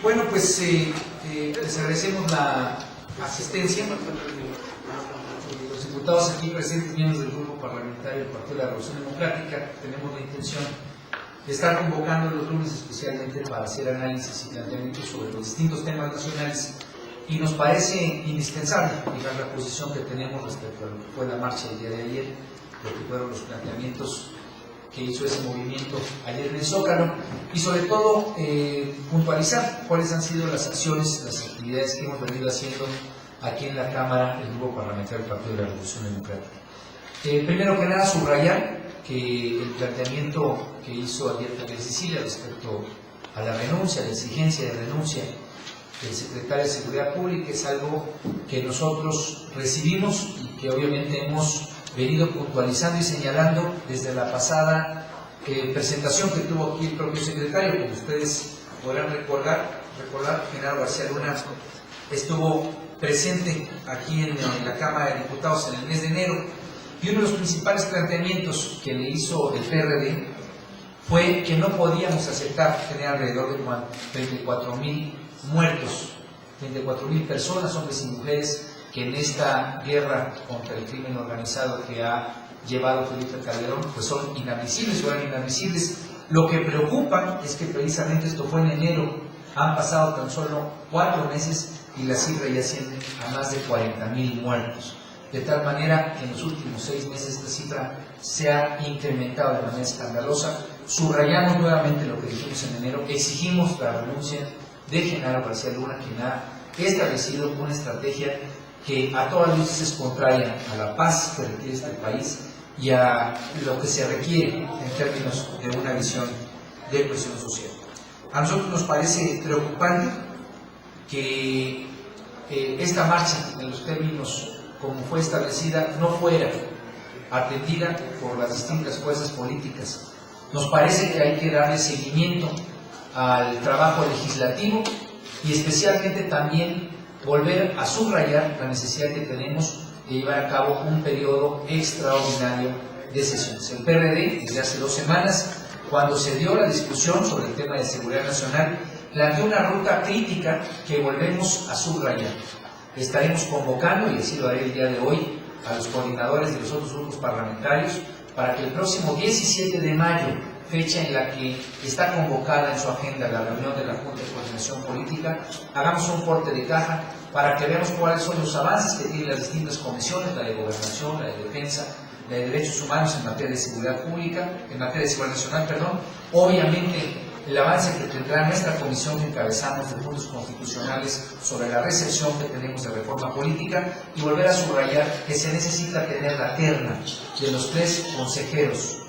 Bueno, pues les agradecemos la asistencia. Los diputados aquí presentes, miembros del Grupo Parlamentario del Partido de la Revolución Democrática, tenemos la intención de estar convocando los lunes especialmente para hacer análisis y planteamientos sobre los distintos temas nacionales, y nos parece indispensable fijar la posición que tenemos respecto a lo que fue la marcha del día de ayer, lo que fueron los planteamientos que hizo ese movimiento ayer en el Zócalo, y sobre todo puntualizar cuáles han sido las acciones, las actividades que hemos venido haciendo aquí en la Cámara del Grupo Parlamentario del Partido de la Revolución Democrática. Primero que nada, subrayar que el planteamiento que hizo ayer Javier Sicilia respecto a la renuncia, la exigencia de renuncia del secretario de Seguridad Pública es algo que nosotros recibimos y que obviamente hemos venido puntualizando y señalando desde la pasada presentación que tuvo aquí el propio secretario. Como ustedes podrán recordar, Genaro García Luna estuvo presente aquí en la Cámara de Diputados en el mes de enero, y uno de los principales planteamientos que le hizo el PRD fue que no podíamos aceptar tener alrededor de 34,000 muertos, 34,000 personas, hombres y mujeres, que en esta guerra contra el crimen organizado que ha llevado Felipe Calderón, pues son inadmisibles, o eran inadmisibles. Lo que preocupa es que precisamente esto fue en enero, han pasado tan solo 4 meses y la cifra ya asciende a más de 40,000 muertos. De tal manera que en los últimos 6 meses esta cifra se ha incrementado de manera escandalosa. Subrayamos nuevamente lo que dijimos en enero, exigimos la renuncia de Genaro García Luna, quien ha establecido una estrategia que a todas luces es contraria a la paz que requiere este país y a lo que se requiere en términos de una visión de cohesión social. A nosotros nos parece preocupante que esta marcha, en los términos como fue establecida, no fuera atendida por las distintas fuerzas políticas. Nos parece que hay que darle seguimiento al trabajo legislativo y especialmente también volver a subrayar la necesidad que tenemos de llevar a cabo un periodo extraordinario de sesiones. El PRD, desde hace 2 semanas, cuando se dio la discusión sobre el tema de seguridad nacional, planteó una ruta crítica que volvemos a subrayar. Estaremos convocando, y así lo haré el día de hoy, a los coordinadores de los otros grupos parlamentarios para que el próximo 17 de mayo, fecha en la que está convocada en su agenda la reunión de la Junta de Coordinación Política, hagamos un corte de caja para que veamos cuáles son los avances que tienen las distintas comisiones, la de Gobernación, la de Defensa, la de Derechos Humanos en materia de seguridad pública, en materia de seguridad nacional, perdón, obviamente el avance que tendrá nuestra comisión que encabezamos de puntos constitucionales sobre la recepción que tenemos de reforma política, y volver a subrayar que se necesita tener la terna de los 3 consejeros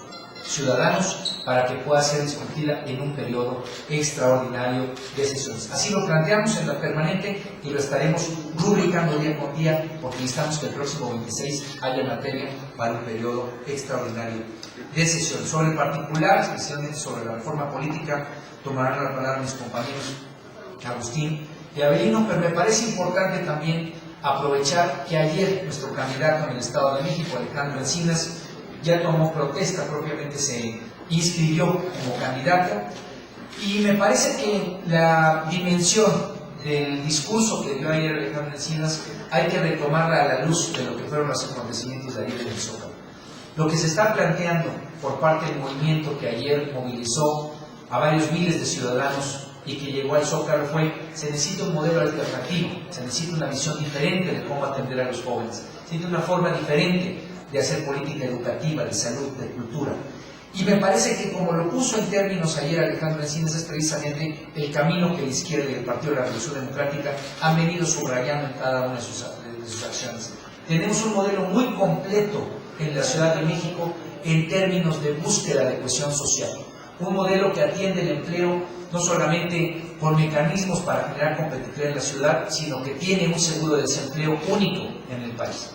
ciudadanos para que pueda ser discutida en un periodo extraordinario de sesiones. Así lo planteamos en la permanente y lo estaremos rubricando día con día, porque necesitamos que el próximo 26 haya materia para un periodo extraordinario de sesiones. Sobre el particular, especialmente sobre la reforma política, tomarán la palabra mis compañeros Agustín y Avelino, pero me parece importante también aprovechar que ayer nuestro candidato en el Estado de México, Alejandro Encinas, ya tomó protesta, propiamente se inscribió como candidato, y me parece que la dimensión del discurso que dio ayer Alejandro Encinas hay que retomarla a la luz de lo que fueron los acontecimientos de ayer en el Zócalo. Lo que se está planteando por parte del movimiento que ayer movilizó a varios miles de ciudadanos y que llegó al Zócalo fue: se necesita un modelo alternativo, se necesita una visión diferente de cómo atender a los jóvenes, se necesita una forma diferente de hacer política educativa, de salud, de cultura. Y me parece que, como lo puso en términos ayer Alejandro Encinas, es precisamente el camino que la izquierda y el Partido de la Revolución Democrática han venido subrayando en cada una de sus acciones. Tenemos un modelo muy completo en la Ciudad de México en términos de búsqueda de cohesión social. Un modelo que atiende el empleo no solamente por mecanismos para generar competitividad en la ciudad, sino que tiene un seguro de desempleo único en el país.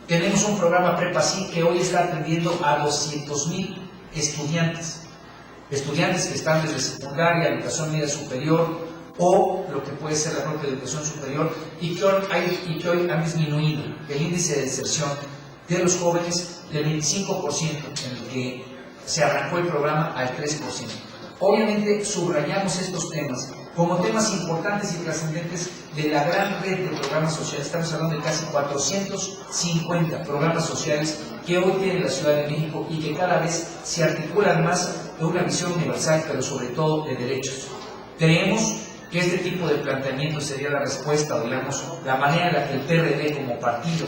Tenemos un programa Prepa Sí que hoy está atendiendo a 200,000 estudiantes que están desde secundaria, educación media superior o lo que puede ser la propia educación superior, y que hoy han disminuido el índice de deserción de los jóvenes del 25% en el que se arrancó el programa al 3%. Obviamente subrayamos estos temas como temas importantes y trascendentes de la gran red de programas sociales. Estamos hablando de casi 450 programas sociales que hoy tiene la Ciudad de México y que cada vez se articulan más en una visión universal, pero sobre todo de derechos. Creemos que este tipo de planteamiento sería la respuesta, o digamos, la manera en la que el PRD como partido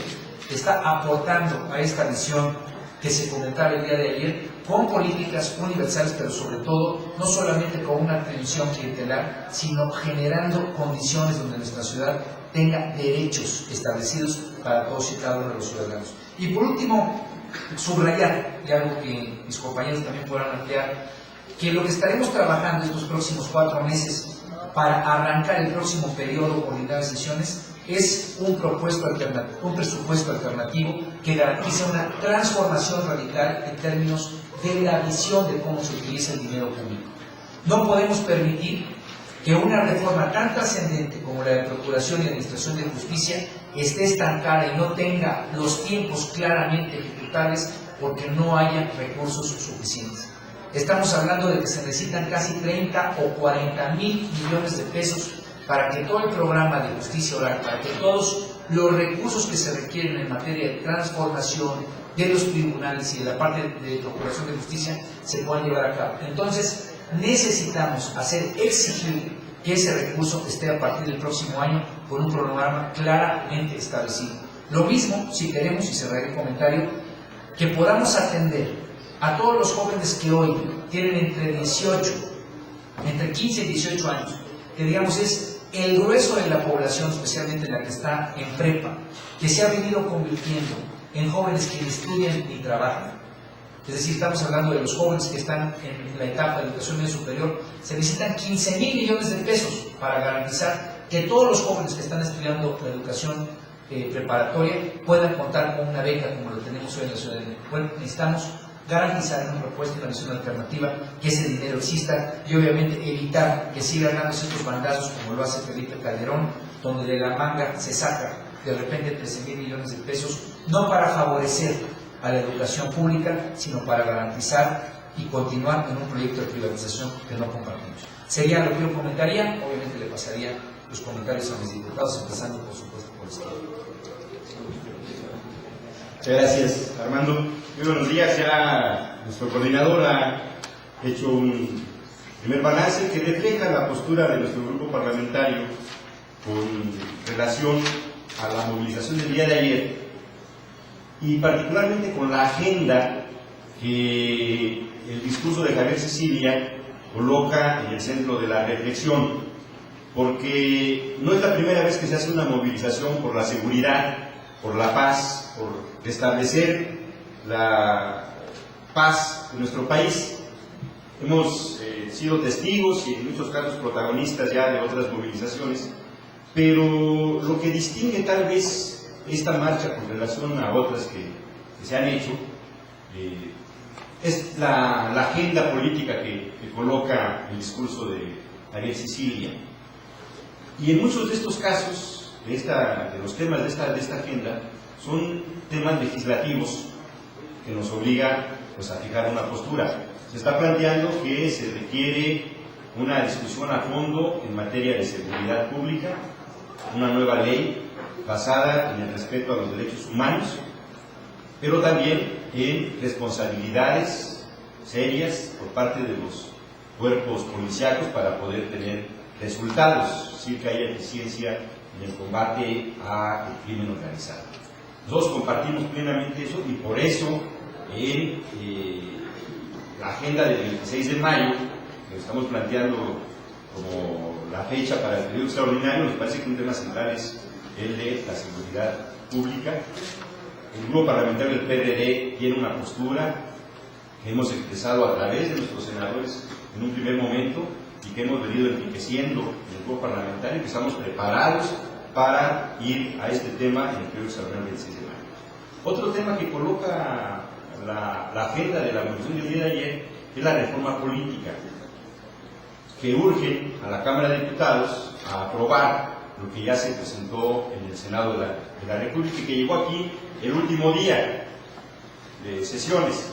está aportando a esta visión que se comentaba el día de ayer, con políticas universales, pero sobre todo, no solamente con una atención clientelar, sino generando condiciones donde nuestra ciudad tenga derechos establecidos para todos y cada uno de los ciudadanos. Y por último, subrayar, y algo que mis compañeros también podrán ampliar, que lo que estaremos trabajando estos próximos 4 meses para arrancar el próximo periodo por unidad de sesiones es un presupuesto alternativo que garantiza una transformación radical en términos de la visión de cómo se utiliza el dinero público. No podemos permitir que una reforma tan trascendente como la de Procuración y Administración de Justicia esté estancada y no tenga los tiempos claramente ejecutables porque no haya recursos suficientes. Estamos hablando de que se necesitan casi 30 o 40 mil millones de pesos para que todo el programa de justicia oral, para que todos los recursos que se requieren en materia de transformación de los tribunales y de la parte de Procuración de Justicia se puedan llevar a cabo. Entonces, necesitamos exigir que ese recurso esté a partir del próximo año con un programa claramente establecido. Lo mismo, si queremos, y cerraré el comentario, que podamos atender a todos los jóvenes que hoy tienen entre 15 y 18 años, que digamos es el grueso de la población, especialmente la que está en prepa, que se ha venido convirtiendo en jóvenes que ni estudian ni trabajan. Es decir, estamos hablando de los jóvenes que están en la etapa de educación media superior. Se necesitan 15 mil millones de pesos para garantizar que todos los jóvenes que están estudiando la educación preparatoria puedan contar con una beca como lo tenemos hoy en la Ciudad de México. Bueno, necesitamos garantizar en una propuesta y una visión alternativa que ese dinero exista y obviamente evitar que sigan dándose estos bandazos como lo hace Felipe Calderón, donde de la manga se saca de repente 13 mil millones de pesos, no para favorecer a la educación pública, sino para garantizar y continuar en un proyecto de privatización que no compartimos. Sería lo que yo comentaría, obviamente le pasaría los comentarios a mis diputados, empezando por supuesto por izquierda. Muchas gracias, Armando. Muy buenos días. Ya nuestro coordinador ha hecho un primer balance que refleja la postura de nuestro grupo parlamentario con relación a la movilización del día de ayer y particularmente con la agenda que el discurso de Javier Sicilia coloca en el centro de la reflexión, porque no es la primera vez que se hace una movilización por la seguridad, por la paz, por restablecer la paz de nuestro país. Hemos sido testigos y en muchos casos protagonistas ya de otras movilizaciones, pero lo que distingue tal vez esta marcha con relación a otras que se han hecho es la agenda política que coloca el discurso de Javier Sicilia. Y en muchos de estos casos, de los temas de esta agenda, son temas legislativos que nos obligan pues, a fijar una postura. Se está planteando que se requiere una discusión a fondo en materia de seguridad pública, una nueva ley basada en el respeto a los derechos humanos, pero también en responsabilidades serias por parte de los cuerpos policíacos para poder tener resultados, es decir, que haya eficiencia en el combate al crimen organizado. Nosotros compartimos plenamente eso y por eso en la agenda del 26 de mayo, que estamos planteando como la fecha para el periodo extraordinario, nos parece que un tema central es el de la seguridad pública. El grupo parlamentario del PRD tiene una postura que hemos expresado a través de nuestros senadores en un primer momento y que hemos venido enriqueciendo en el grupo parlamentario, que estamos preparados para ir a este tema en el periodo extraordinario del 26 de mayo. Otro tema que coloca la agenda de la movilización del día de ayer es la reforma política, que urge a la Cámara de Diputados a aprobar lo que ya se presentó en el Senado de la República y que llegó aquí el último día de sesiones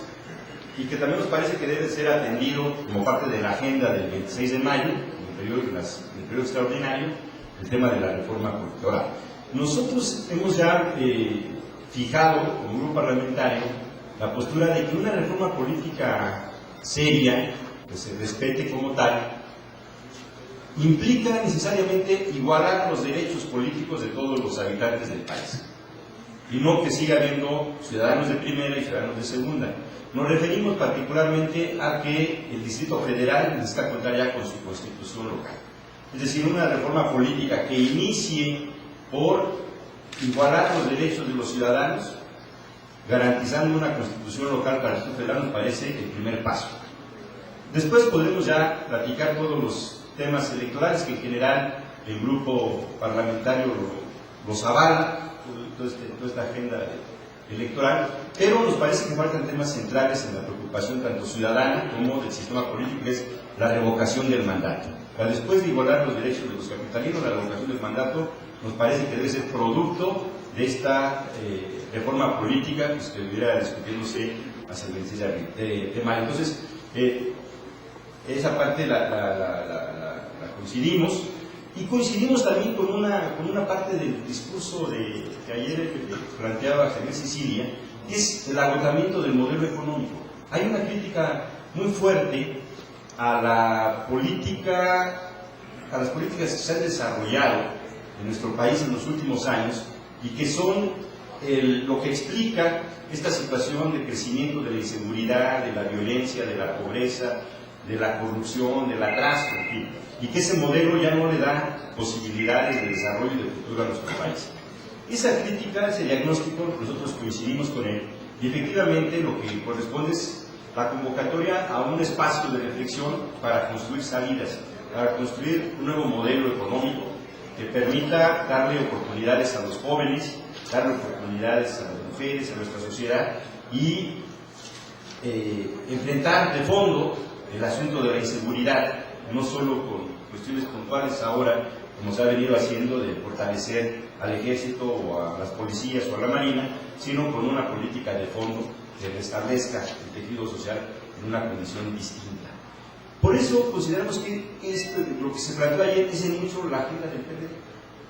y que también nos parece que debe ser atendido como parte de la agenda del 26 de mayo, en el periodo extraordinario, el tema de la reforma política. Ahora, nosotros hemos ya fijado como grupo parlamentario la postura de que una reforma política seria, que se respete como tal, implica necesariamente igualar los derechos políticos de todos los habitantes del país, y no que siga habiendo ciudadanos de primera y ciudadanos de segunda. Nos referimos particularmente a que el Distrito Federal necesita contar ya con su constitución local. Es decir, una reforma política que inicie por igualar los derechos de los ciudadanos, garantizando una constitución local para el Distrito Federal, nos parece el primer paso. Después podremos ya platicar todos los temas electorales que en general el grupo parlamentario los avala, toda esta agenda electoral, pero nos parece que faltan temas centrales en la preocupación tanto ciudadana como del sistema político, que es la revocación del mandato. Para después de igualar los derechos de los capitalinos, la revocación del mandato nos parece que debe ser producto de esta reforma política pues, que estuviera discutiéndose hacia el 26 de mayo. Entonces, esa parte la coincidimos, y coincidimos también con una parte del discurso que ayer planteaba Javier Sicilia, que es el agotamiento del modelo económico. Hay una crítica muy fuerte a las políticas que se han desarrollado en nuestro país en los últimos años y que son lo que explica esta situación de crecimiento de la inseguridad, de la violencia, de la pobreza, de la corrupción, del atraso, en fin, y que ese modelo ya no le da posibilidades de desarrollo y de futuro a nuestro país. Esa crítica, ese diagnóstico, nosotros coincidimos con él, y efectivamente lo que corresponde es la convocatoria a un espacio de reflexión para construir salidas, para construir un nuevo modelo económico que permita darle oportunidades a los jóvenes, darle oportunidades a las mujeres, a nuestra sociedad, y enfrentar de fondo el asunto de la inseguridad, no solo con cuestiones puntuales ahora, como se ha venido haciendo, de fortalecer al ejército o a las policías o a la marina, sino con una política de fondo que restablezca el tejido social en una condición distinta. Por eso consideramos que lo que se planteó ayer es en mucho la agenda del PRD,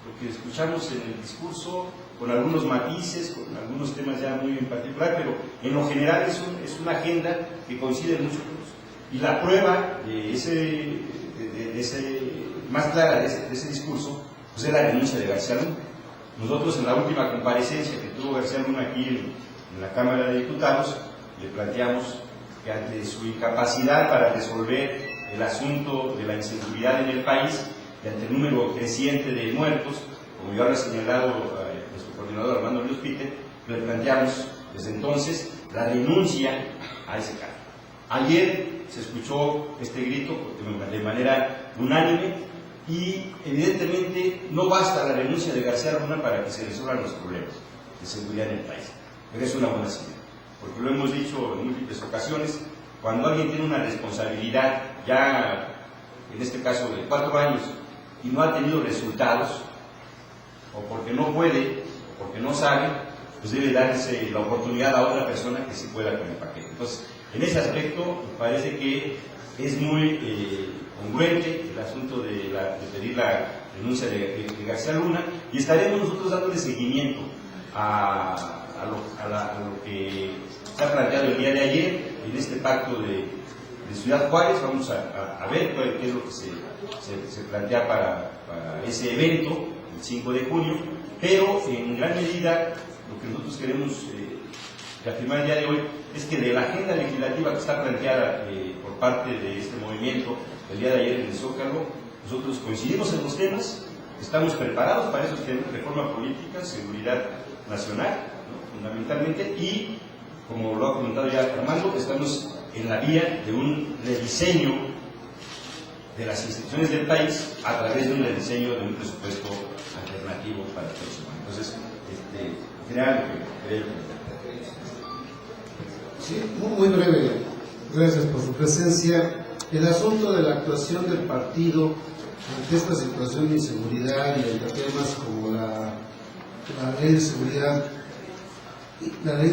lo que escuchamos en el discurso, con algunos matices, con algunos temas ya muy en particular, pero en lo general es una agenda que coincide mucho con nosotros. Y la prueba de más clara de ese discurso pues es la renuncia de García Luna. Nosotros en la última comparecencia que tuvo García Luna aquí en la Cámara de Diputados le planteamos que ante su incapacidad para resolver el asunto de la inseguridad en el país y ante el número creciente de muertos, como ya lo ha señalado nuestro coordinador Armando Ríos Peter, le planteamos desde entonces la renuncia a ese cargo. Ayer se escuchó este grito de manera unánime y evidentemente no basta la renuncia de García Luna para que se resuelvan los problemas de seguridad en el país, pero es una buena señal, porque lo hemos dicho en múltiples ocasiones, cuando alguien tiene una responsabilidad ya, en este caso de 4 años, y no ha tenido resultados, o porque no puede, o porque no sabe, pues debe darse la oportunidad a otra persona que se pueda con el paquete. Entonces, en ese aspecto, me parece que es muy congruente el asunto de pedir la renuncia de García Luna, y estaremos nosotros dándole seguimiento a lo que se ha planteado el día de ayer en este pacto de Ciudad Juárez. Vamos a ver qué es lo que se plantea para ese evento, el 5 de junio, pero en gran medida lo que nosotros queremos reafirmar el día de hoy es que de la agenda legislativa que está planteada por parte de este movimiento el día de ayer en el Zócalo, nosotros coincidimos en los temas, estamos preparados para esos temas: reforma política, seguridad nacional, ¿no?, fundamentalmente, y como lo ha comentado ya Armando, estamos en la vía de un rediseño de las instituciones del país a través de un rediseño de un presupuesto alternativo para el próximo año. Entonces, en general, Sí, muy breve, gracias por su presencia. El asunto de la actuación del partido ante esta situación de inseguridad y ante temas como la ley de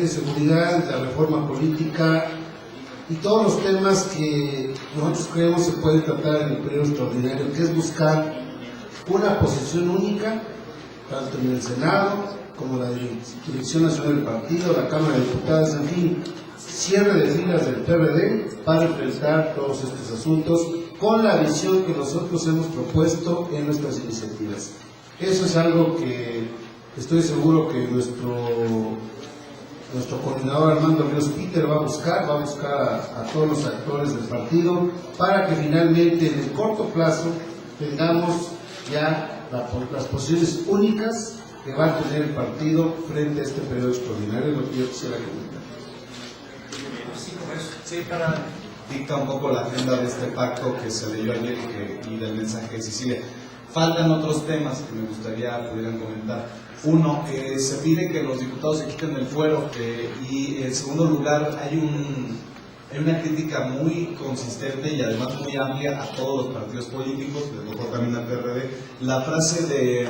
seguridad, la reforma política, y todos los temas que nosotros creemos se pueden tratar en el periodo extraordinario, que es buscar una posición única, tanto en el Senado como la Dirección Nacional del Partido, la Cámara de Diputados, en fin, cierre de filas del PRD para enfrentar todos estos asuntos con la visión que nosotros hemos propuesto en nuestras iniciativas. Eso es algo que estoy seguro que nuestro coordinador Armando Ríos Peter va a buscar a todos los actores del partido para que finalmente en el corto plazo tengamos ya las posiciones únicas que va a tener el partido frente a este periodo extraordinario, lo que yo quisiera comentar. Sí, para dicta un poco la agenda de este pacto que se leyó ayer y del mensaje de Sicilia. Faltan otros temas que me gustaría pudieran comentar. Uno, se pide que los diputados se quiten el fuero y en segundo lugar hay una crítica muy consistente y además muy amplia a todos los partidos políticos, le tocó también al PRD, la frase de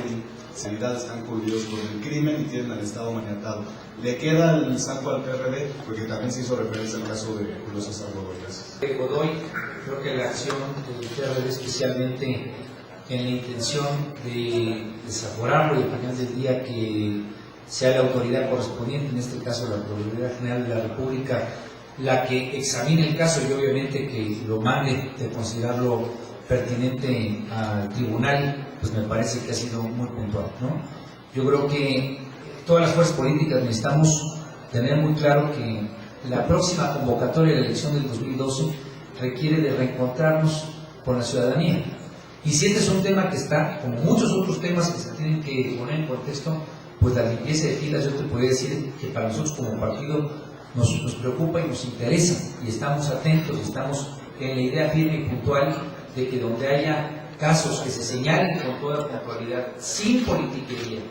seguridad están coludidos con el crimen y tienen al Estado maniatado. ¿Le queda el saco al PRD? Porque también se hizo referencia al caso de Julio César Godoy. Gracias. Godoy, creo que la acción del PRD especialmente en la intención de desaforarlo y al final del día que sea la autoridad correspondiente, en este caso la Procuraduría General de la República, la que examine el caso y obviamente que lo mande de considerarlo pertinente al tribunal, pues me parece que ha sido muy puntual, ¿no? Yo creo que todas las fuerzas políticas necesitamos tener muy claro que la próxima convocatoria de la elección del 2012 requiere de reencontrarnos con la ciudadanía. Y si este es un tema que está, como muchos otros temas que se tienen que poner en contexto, pues la limpieza de filas, yo te podría decir que para nosotros como partido nos preocupa y nos interesa, y estamos atentos, y estamos en la idea firme y puntual de que donde haya casos que se señalen con toda puntualidad, sin politiquería,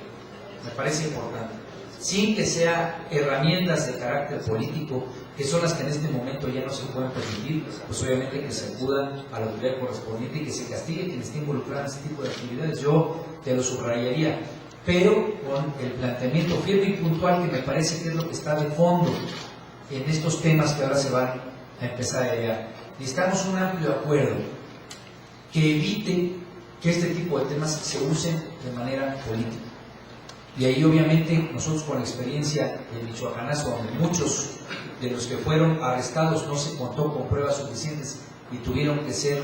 me parece importante, sin que sea herramientas de carácter político, que son las que en este momento ya no se pueden permitir, pues obviamente que se acuda a la autoridad correspondiente y que se castigue quien esté involucrado en este tipo de actividades. Yo te lo subrayaría, pero con el planteamiento firme y puntual que me parece que es lo que está de fondo en estos temas que ahora se van a empezar a llegar. Necesitamos un amplio acuerdo que evite que este tipo de temas se usen de manera política. Y ahí obviamente nosotros con la experiencia de Michoacanazo, donde muchos de los que fueron arrestados no se contó con pruebas suficientes y tuvieron que ser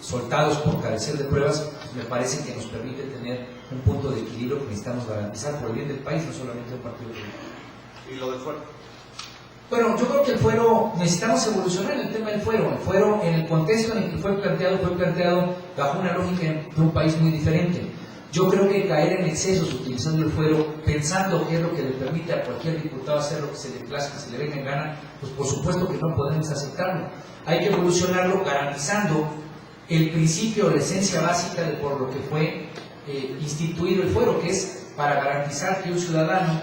soltados por carecer de pruebas, me parece que nos permite tener un punto de equilibrio que necesitamos garantizar por el bien del país, no solamente del partido político. ¿Y lo del fuero? Bueno, yo creo que el fuero, necesitamos evolucionar en el tema del fuero. El fuero, en el contexto en el que fue planteado bajo una lógica de un país muy diferente. Yo creo que caer en excesos utilizando el fuero, pensando que es lo que le permite a cualquier diputado hacer lo que se le plazca, se le venga en gana, pues por supuesto que no podemos aceptarlo. Hay que evolucionarlo garantizando el principio, la esencia básica de por lo que fue instituido el fuero, que es para garantizar que un ciudadano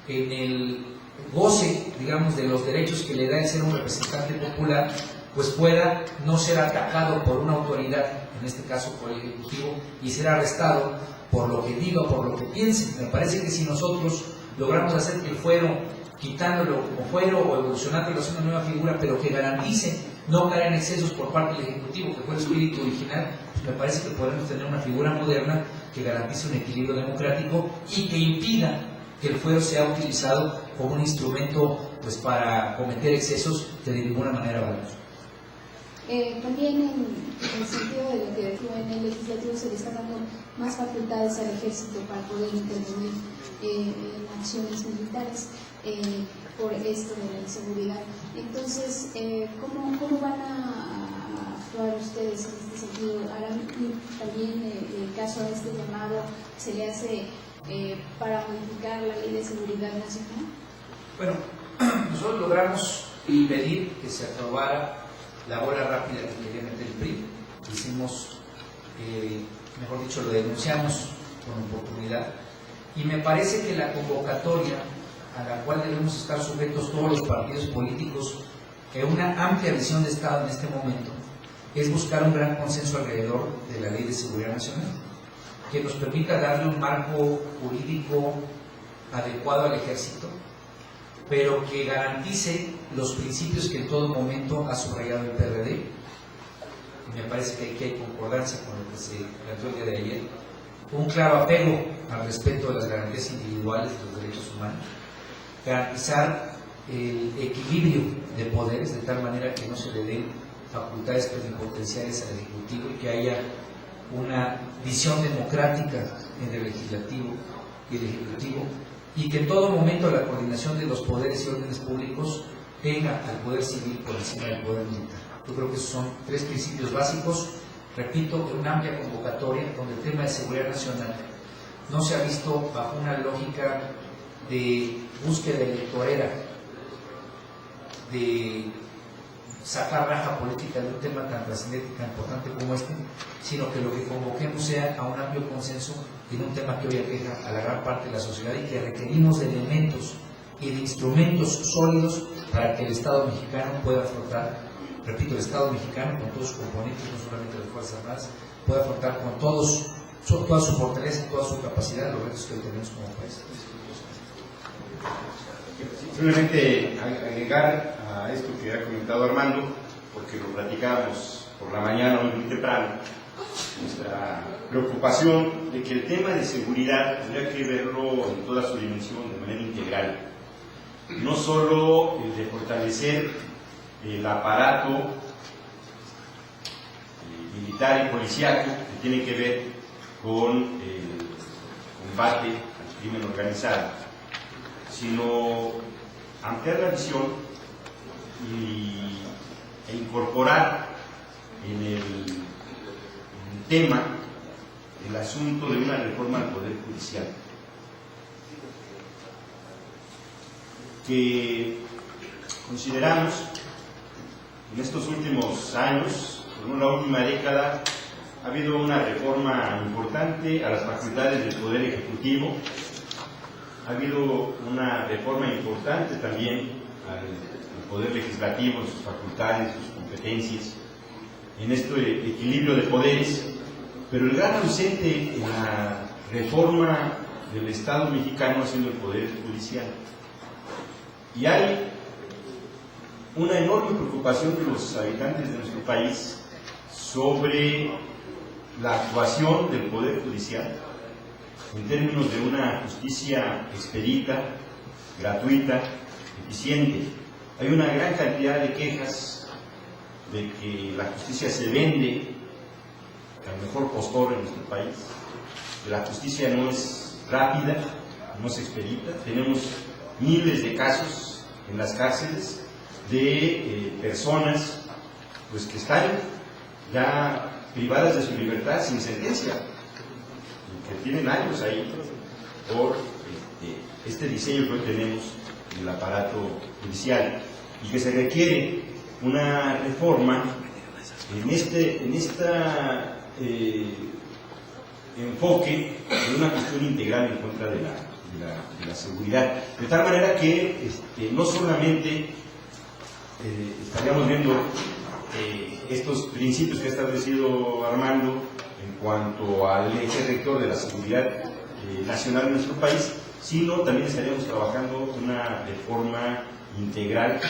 en el goce, digamos, de los derechos que le da el ser un representante popular, pues pueda no ser atacado por una autoridad, en este caso por el Ejecutivo, y ser arrestado por lo que diga, por lo que piense. Me parece que si nosotros logramos hacer que el fuero, quitándolo como fuero o evolucionándolo hacia una nueva figura, pero que garantice no caer en excesos por parte del Ejecutivo, que fue el espíritu original, pues me parece que podemos tener una figura moderna que garantice un equilibrio democrático y que impida que el fuero sea utilizado como un instrumento pues para cometer excesos que de ninguna manera valemos. También en el sentido de lo que en el legislativo se le está dando más facultades al ejército para poder intervenir en acciones militares por esto de la inseguridad. Entonces, ¿cómo van a actuar ustedes en este sentido? ¿Harán también el caso a este llamado se le hace para modificar la Ley de Seguridad Nacional? Bueno, nosotros logramos impedir que se aprobara la bola rápida que quería meter el PRI. Hicimos, mejor dicho, lo denunciamos con oportunidad. Y me parece que la convocatoria a la cual debemos estar sujetos todos los partidos políticos en una amplia visión de Estado en este momento es buscar un gran consenso alrededor de la Ley de Seguridad Nacional, que nos permita darle un marco jurídico adecuado al ejército, pero que garantice los principios que en todo momento ha subrayado el PRD. Me parece que aquí hay concordancia con lo que se planteó el día de ayer. Un claro apego al respeto de las garantías individuales de los derechos humanos, garantizar el equilibrio de poderes de tal manera que no se le den facultades plenipotenciarias al Ejecutivo y que haya una visión democrática en el Legislativo y el Ejecutivo, y que en todo momento la coordinación de los poderes y órdenes públicos tenga al poder civil por encima del poder militar. Yo creo que esos son tres principios básicos, repito, en una amplia convocatoria donde el tema de seguridad nacional no se ha visto bajo una lógica de búsqueda electorera, de sacar raja política de un tema tan trascendente y tan importante como este, sino que lo que convoquemos sea a un amplio consenso en un tema que hoy aqueja a la gran parte de la sociedad y que requerimos de elementos y de instrumentos sólidos para que el Estado mexicano pueda afrontar, repito, el Estado mexicano con todos sus componentes, no solamente las Fuerzas Armadas, pueda afrontar con toda su fortaleza y toda su capacidad los retos que hoy tenemos como país. Simplemente agregar a esto que ha comentado Armando, porque lo platicábamos por la mañana hoy muy temprano, nuestra preocupación de que el tema de seguridad tendría que verlo en toda su dimensión de manera integral, no solo el de fortalecer el aparato militar y policíaco que tiene que ver con el combate al crimen organizado, sino ampliar la visión e incorporar en el tema el asunto de una reforma al Poder Judicial, que consideramos en estos últimos años, en la última década, ha habido una reforma importante a las facultades del Poder Ejecutivo. Ha habido una reforma importante también al Poder Legislativo, en sus facultades, sus competencias, en este equilibrio de poderes, pero el gran ausente en la reforma del Estado mexicano ha sido el Poder Judicial. Y hay una enorme preocupación de los habitantes de nuestro país sobre la actuación del Poder Judicial en términos de una justicia expedita, gratuita, eficiente. Hay una gran cantidad de quejas de que la justicia se vende al mejor postor en nuestro país, que la justicia no es rápida, no es expedita. Tenemos miles de casos en las cárceles de personas pues, que están ya privadas de su libertad sin sentencia, que tienen años ahí por este diseño que hoy tenemos en el aparato judicial, y que se requiere una reforma en este enfoque de una cuestión integral en contra de la seguridad, de tal manera que no solamente estaríamos viendo estos principios que ha establecido Armando en cuanto al eje rector de la seguridad nacional de nuestro país, sino también estaríamos trabajando una reforma integral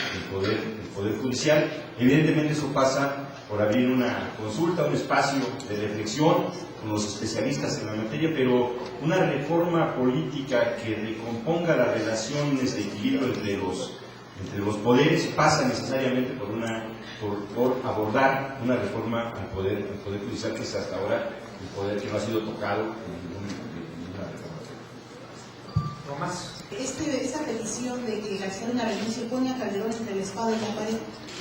del poder judicial. Evidentemente eso pasa por abrir una consulta, un espacio de reflexión con los especialistas en la materia, pero una reforma política que recomponga las relaciones de equilibrio entre los poderes pasa necesariamente por abordar una reforma al poder judicial, que es hasta ahora el poder que no ha sido tocado en ninguna reforma. Tomás. Esta petición de que García Luna renuncie pone a Calderón entre la espada y la pared.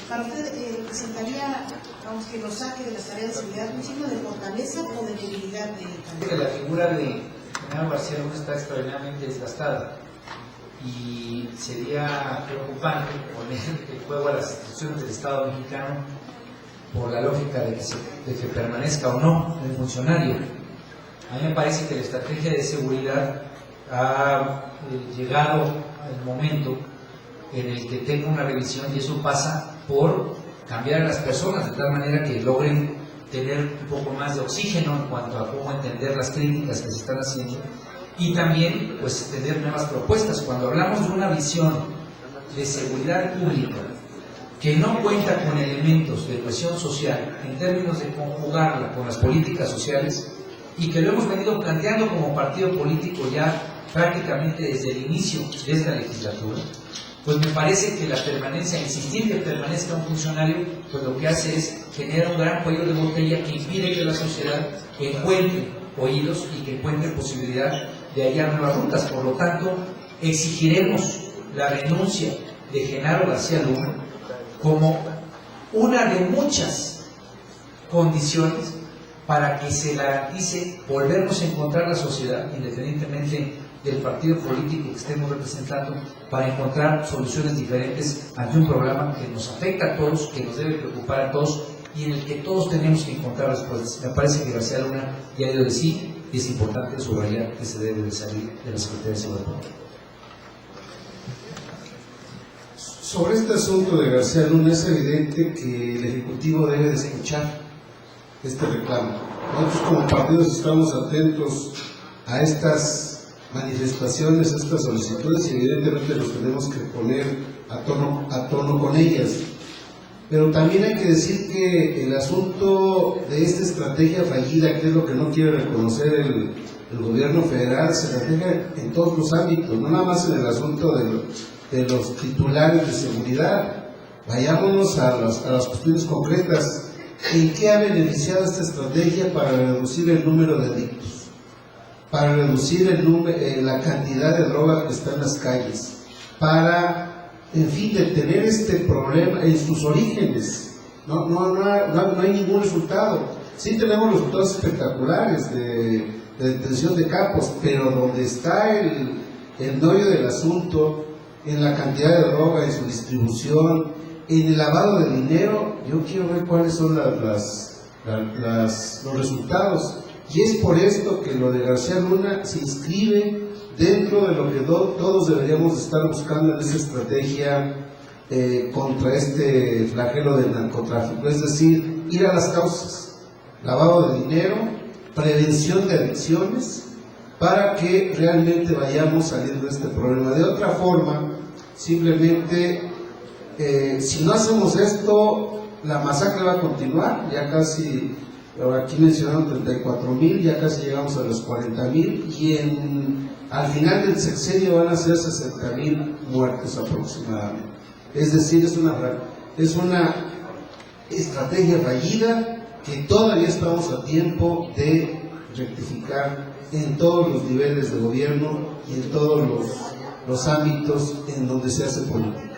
¿Para usted representaría, vamos, que lo saque de las tareas de seguridad, un signo de fortaleza o de debilidad de Calderón? La figura de Genaro García Luna está extraordinariamente desgastada y sería preocupante poner el juego a las instituciones del Estado mexicano por la lógica de que permanezca o no el funcionario. A mí me parece que la estrategia de seguridad ha llegado al momento en el que tenga una revisión, y eso pasa por cambiar a las personas de tal manera que logren tener un poco más de oxígeno en cuanto a cómo entender las críticas que se están haciendo, y también pues tener nuevas propuestas. Cuando hablamos de una visión de seguridad pública que no cuenta con elementos de cohesión social en términos de conjugarla con las políticas sociales, y que lo hemos venido planteando como partido político ya prácticamente desde el inicio de esta legislatura, pues me parece que la permanencia, insistir que permanezca un funcionario, pues lo que hace es generar un gran cuello de botella que impide que la sociedad encuentre oídos y que encuentre posibilidad de hallar nuevas rutas. Por lo tanto, exigiremos la renuncia de Genaro García Luna como una de muchas condiciones para que se garantice volvernos a encontrar la sociedad, independientemente del partido político que estemos representando, para encontrar soluciones diferentes ante un problema que nos afecta a todos, que nos debe preocupar a todos y en el que todos tenemos que encontrar respuestas. Me parece que García Luna ya ha ido de sí, y es importante subrayar que se debe de salir de la Secretaría de Seguridad Pública. Sobre este asunto de García Luna, es evidente que el Ejecutivo debe de escuchar este reclamo. Nosotros como partidos estamos atentos a estas manifestaciones, a estas solicitudes, y evidentemente nos tenemos que poner a tono con ellas. Pero también hay que decir que el asunto de esta estrategia fallida, que es lo que no quiere reconocer el gobierno federal, se refleja en todos los ámbitos, no nada más en el asunto de los titulares de seguridad. Vayámonos a las cuestiones concretas. ¿En qué ha beneficiado esta estrategia para reducir el número de delitos? Para reducir la cantidad de droga que está en las calles, para, en fin, detener este problema en sus orígenes. No hay ningún resultado. Sí tenemos resultados espectaculares de detención de capos, pero donde está el meollo del asunto, en la cantidad de droga, en su distribución, en el lavado de dinero, yo quiero ver cuáles son los resultados. Y es por esto que lo de García Luna se inscribe dentro de lo que todos deberíamos estar buscando en esa estrategia contra este flagelo del narcotráfico. Es decir, ir a las causas, lavado de dinero, prevención de adicciones, para que realmente vayamos saliendo de este problema. De otra forma, simplemente, si no hacemos esto, la masacre va a continuar. Ya casi, aquí mencionaron 34,000, ya casi llegamos a los 40,000, y al final del sexenio van a ser 60,000 muertes aproximadamente. Es decir, es una estrategia fallida que todavía estamos a tiempo de rectificar en todos los niveles de gobierno y en todos los ámbitos en donde se hace política.